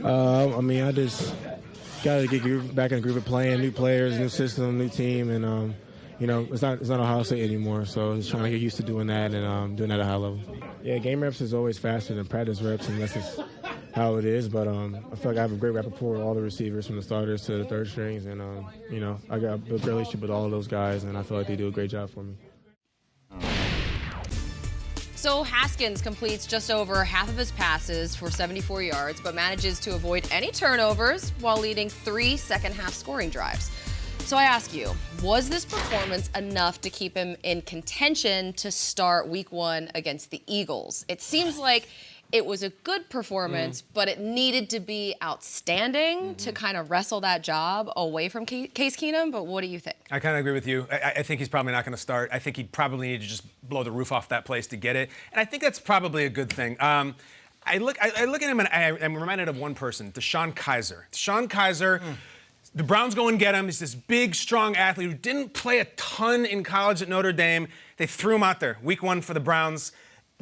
I mean, I just got to get back in the group of playing, new players, new system, new team, and you know, it's not Ohio State anymore. So just trying to get used to doing that and doing that at a high level. Yeah, game reps is always faster than practice reps, and that's just how it is. But I feel like I have a great rapport with all the receivers, from the starters to the third strings, and you know, I got a good relationship with all of those guys, and I feel like they do a great job for me. So Haskins completes just over half of his passes for 74 yards, but manages to avoid any turnovers while leading 3 second-half scoring drives. So I ask you, was this performance enough to keep him in contention to start Week 1 against the Eagles? It seems like it was a good performance, but it needed to be outstanding to kind of wrestle that job away from Case Keenum. But what do you think? I kind of agree with you. I think he's probably not going to start. I think he probably needed to just blow the roof off that place to get it. And I think that's probably a good thing. I look at him and I'm reminded of one person, DeShone Kizer. DeShone Kizer, the Browns go and get him. He's this big, strong athlete who didn't play a ton in college at Notre Dame. They threw him out there, Week 1 for the Browns.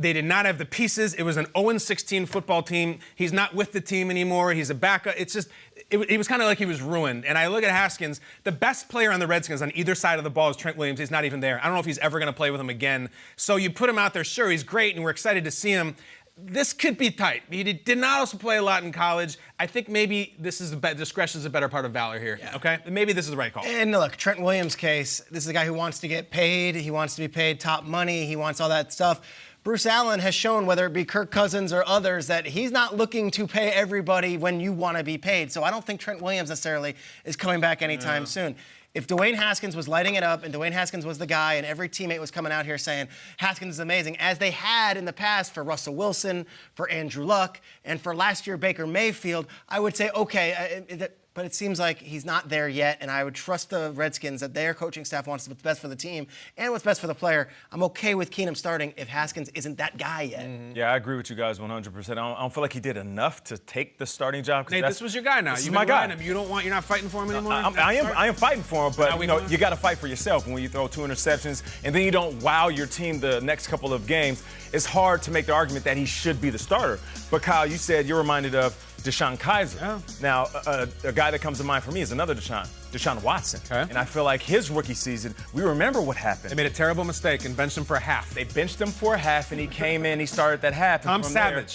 They did not have the pieces. It was an 0-16 football team. He's not with the team anymore. He's a backup. It's just, it was kind of like he was ruined. And I look at Haskins, the best player on the Redskins on either side of the ball is Trent Williams. He's not even there. I don't know if he's ever going to play with him again. So you put him out there, sure, he's great, and we're excited to see him. This could be tight. He did not also play a lot in college. I think maybe this is discretion is a better part of valor here. Yeah. Okay, maybe this is the right call. And look, Trent Williams' case. This is a guy who wants to get paid. He wants to be paid top money. He wants all that stuff. Bruce Allen has shown, whether it be Kirk Cousins or others, that he's not looking to pay everybody when you want to be paid. So I don't think Trent Williams necessarily is coming back anytime soon. If Dwayne Haskins was lighting it up and Dwayne Haskins was the guy and every teammate was coming out here saying Haskins is amazing, as they had in the past for Russell Wilson, for Andrew Luck, and for last year Baker Mayfield, I would say, okay, but it seems like he's not there yet, and I would trust the Redskins that their coaching staff wants what's best for the team and what's best for the player. I'm okay with Keenum starting if Haskins isn't that guy yet. Yeah, I agree with you guys 100%. I don't feel like he did enough to take the starting job. Nate, this was your guy now. This is my guy. You're not fighting for him anymore? I am fighting for him, but you got to fight for yourself. When you throw 2 interceptions and then you don't wow your team the next couple of games, it's hard to make the argument that he should be the starter. But Kyle, you said you're reminded of DeShone Kizer. Yeah. Now, a guy that comes to mind for me is another Deshaun Watson. Okay. And I feel like his rookie season, we remember what happened. They made a terrible mistake and benched him for a half. They benched him for a half, and he came in, he started that half. Tom Savage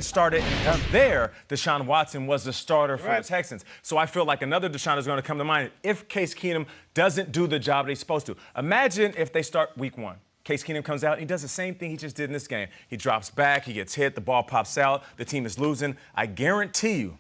started. And from there, Deshaun Watson was the starter for the Texans. So I feel like another Deshaun is going to come to mind if Case Keenum doesn't do the job that he's supposed to. Imagine if they start Week 1. Case Keenum comes out, and he does the same thing he just did in this game. He drops back, he gets hit, the ball pops out, the team is losing. I guarantee you,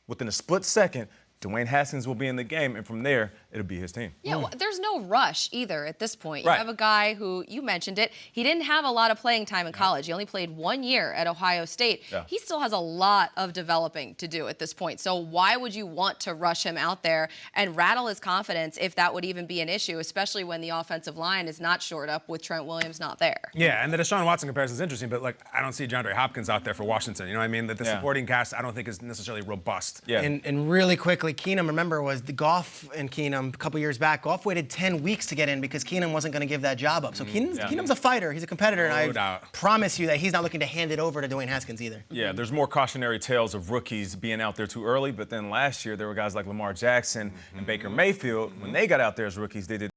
within a split second, Dwayne Haskins will be in the game, and from there, it'll be his team. Yeah, well, there's no rush either at this point. You Right. have a guy who, you mentioned it, he didn't have a lot of playing time in college. He only played 1 year at Ohio State. Yeah. He still has a lot of developing to do at this point. So why would you want to rush him out there and rattle his confidence if that would even be an issue, especially when the offensive line is not shored up with Trent Williams not there? Yeah, and the Deshaun Watson comparison is interesting, but like I don't see DeAndre Hopkins out there for Washington. You know what I mean? That the supporting cast I don't think is necessarily robust. Yeah. And really quickly, Keenum, remember, was the Goff and Keenum a couple years back. Goff waited 10 weeks to get in because Keenum wasn't going to give that job up. So Keenum's a fighter. He's a competitor. And I promise you that he's not looking to hand it over to Dwayne Haskins either. Yeah, there's more cautionary tales of rookies being out there too early. But then last year, there were guys like Lamar Jackson and Baker Mayfield. When they got out there as rookies, they did